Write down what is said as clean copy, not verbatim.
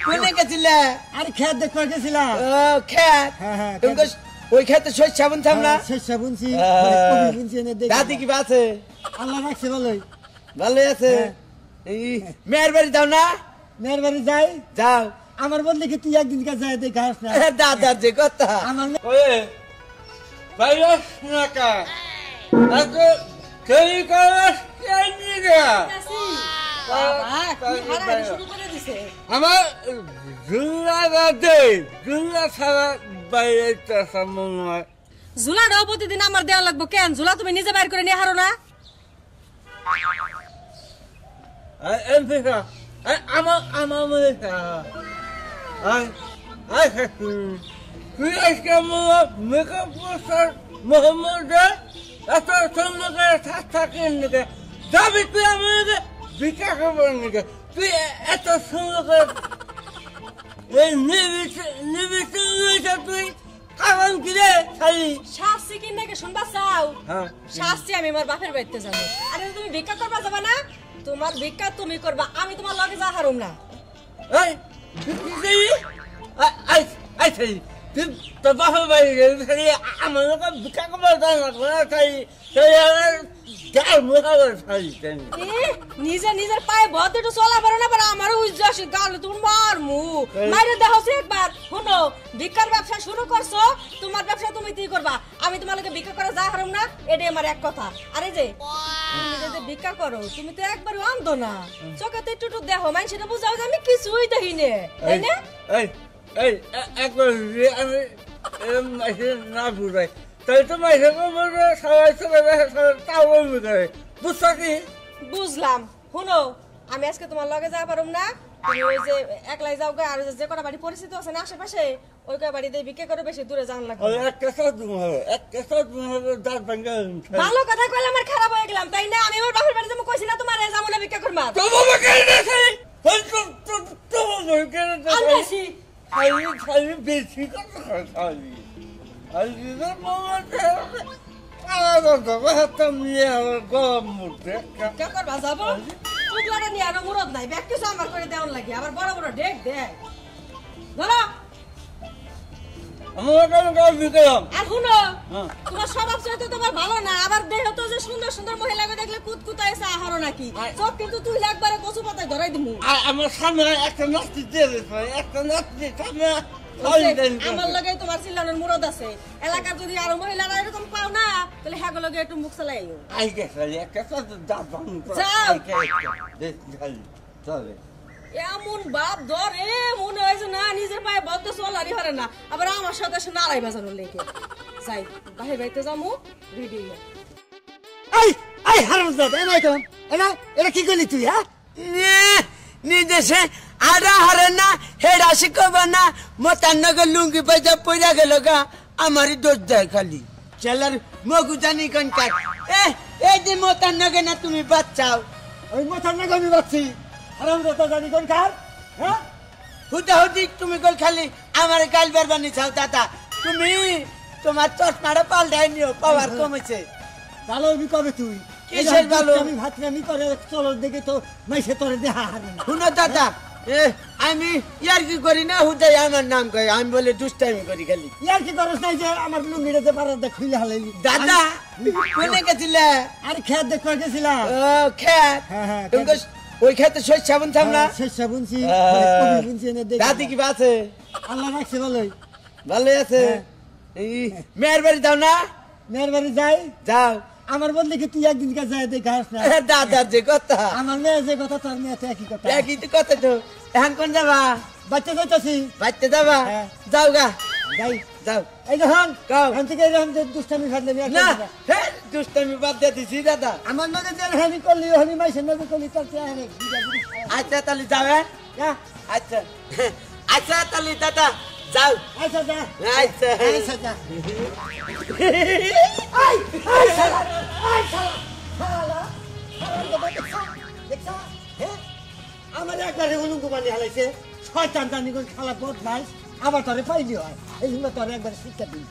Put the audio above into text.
কোনে গেছিলে? আরে খেত দেখতে গেছিলাম। খেত? হ্যাঁ তুমি ওই খেতে শস্য বুনছাম না? শস্য বুনছি, কবি বুনছি এনে দেখি। দাদি কি আছে? আল্লাহ রাখছে ভালোই। ভালোই আছে। এই মেয়ের বাড়ি যাও না? মেয়ের বাড়ি যাই। যাও। আমার বললে কি তুই একদিন কাছে যাই দেখাস না? দাদার যে কথা। আমার ওয়ে বাইরে না কা আজকে কেই কাজ কেনি গা আমার জুলা ছাড়া বাইরে মনে হয়। ঝুলাটাও প্রতিদিন আমার দেওয়া লাগবো কেন? ঝুলা তুমি নিজে বাইর করে নিয়ে হারো না? আমার মনে তুই আজকে মেকআপ করছার মোহাম্মদ এত সুন্দর করে থাকেন নাকি যাবি তুই আমাকে বিকাশ করবেন নাকি তুই এত সুন্দর করে তুই কারণ কি রে শাস্তি কি নাকি শুনবা চাও? শাস্তি আমি আমার বাপের বাড়িতে যাবো। আরে তুমি ভিক্ষা করবা যাবা না? তোমার ভিক্ষা তুমি করবা, আমি তোমার লগে যা হারুম না। তোর বাপের বাড়ি আমার ভিক্ষা করবার নিজে নিজের পায়ে বদ একটু চলা পারো না, আমার উজ্জাসী গাল তোমার মারমু মাইরে দেখো একবার। শোনো, ভিক্ষার ব্যবসা শুরু করছো, তোমার ব্যবসা তুমি কি করবা, আমি তোমাকে ভিক্ষা করা যা হারুম না, এটাই আমার এক কথা। আরে যে তুমি যদি ভিক্ষা করো তুমি তো একবার অন্ধ না, চোখে তো একটু দেখো, মানে সেটা বুঝাও যে আমি কিছুই দেখি নে, তাই না? একবার না বুঝাই তাই তো মাইসে সবাই তাও করে বুঝছো কি? বুঝলাম। শোনো, আমি আজকে তোমার লগে যাওয়া পারুম না, তুমি ওই যে একলাই যাও গা, আর যে কটা বাড়ি পরিচিত আছে না আশেপাশে ওই কটা বাড়িতে ভিক্ষা করে বেশি দূরে যান লাগবে। ভালো কথা কইলে আমার খারাপ হয়ে গেলাম, তাই না? আমি আমার বাপের বাড়িতে কইছি না তোমার যাবো না ভিক্ষা করবা। বেশি কথা গরম মধ্যে যাবো টুকলাটা নিয়ে আরো মুরদ নাই, ব্যাগ কিছু আমার করে দেওয়ান লাগে, আবার বড় বড় ডেক দেয়। ধরো আর শুনো, তোমার স্বভাব চরিত্র তোমার ভালো না, আবার দেহ তো যে সুন্দর সুন্দর মহিলাকে দেখলে কুতকুতায় চা হারো নাকি, চোখ কিন্তু তুই একবারে কচু পাতায় ধরাই দিমু। আমার সামনে একটা নাস্তি দিয়ে একটা নাস্তি সামনে আমার লগে তোমার চিল্লানোর মুরদ আছে, এলাকার যদি আরো মহিলারা এরকম পাও না তাহলে হ্যাঁ লগে একটু মুখ চালাইও। এমন বাপ ধরে মনে হয়েছে না নিজের পায়ে বদ্ধ চলারই হারে না, আবার আমার সাথে এসে নাড়াই বাজানোর লেগে যাই বাহির বাড়িতে যাবো রেডি। এটা কি করলি তুই? নিজে আরা হারে না হেরা শিখব না, মতান্নগর লুঙ্গি পয়সা পইরা গেল গা, আমারই দোষ দেয় খালি চেলার মগু জানি কনকার। এই যে মতান্নগে না তুমি বাচ্চাও, ওই মতান্নগে আমি বাচ্চি হারামজাদা জানি কনকার। হুদাহুদি তুমি কল খালি আমার গাল বেরবানি চাও দাদা, তুমি তোমার চশমাটা পাল্টাই নিও, পাওয়ার কমেছে। ভালো কবে তুই? কিসের ভালো? আমি ভাতরামি করে চলো দেখে তো মাইসে তোরে দেখা হারে না। শুনো দাদা, আমি ইয়ার কি করি না, হুদাই আমার নাম কই, আমি বলে দুষ্টামি করি খালি। ইয়ার কি করছ নাই যে আমার লুঙ্গিটা যে পারাদা খুলে হালাইলি? দাদা কোনে গেছিলে? আরে খেত দেখতে গেছিলাম। খেত? তুমি ওই খেতে শস্য বুনছাম না? শস্য বুনছি, কবি বুনছি এনে দেখি। দাদি কি আছে? আল্লাহ রাখছে ভালোই। ভালোই আছে। এই মেয়ের বাড়ি যাও না? মেয়ের বাড়ি যাই। যাও। আমার বললে কি তুই একদিন কাছে যাই দেখাস না? দাদার যে কথা, আমার মেয়ে যে কথা তোর মেয়ে তো একই কথা। একই তো কথা তো। এখন কোন যাবা? বাচ্চা যাইতাছি। বাচ্চা যাবা? যাও গা, যাই যাও। এই যখন এখন থেকে এরকম যে দুষ্টামি ফাটলে না, দুষ্টামি বাদ দিয়ে দিছি দাদা। আমার নজর যে হানি করলি হানি মাইসের নজর করলি তোর চেহারে। আচ্ছা তাহলে যাবে? আচ্ছা আচ্ছা তাহলে দাদা যাও। আচ্ছা যা, আচ্ছা আচ্ছা যা। আমার একবারে অনুকুমানি হালাইছে, শয়তান জানি খালা বদমাইশ, আবার তোরে পাইলি হয়, এই জন্য তোরে একবারে শিক্ষা দিই।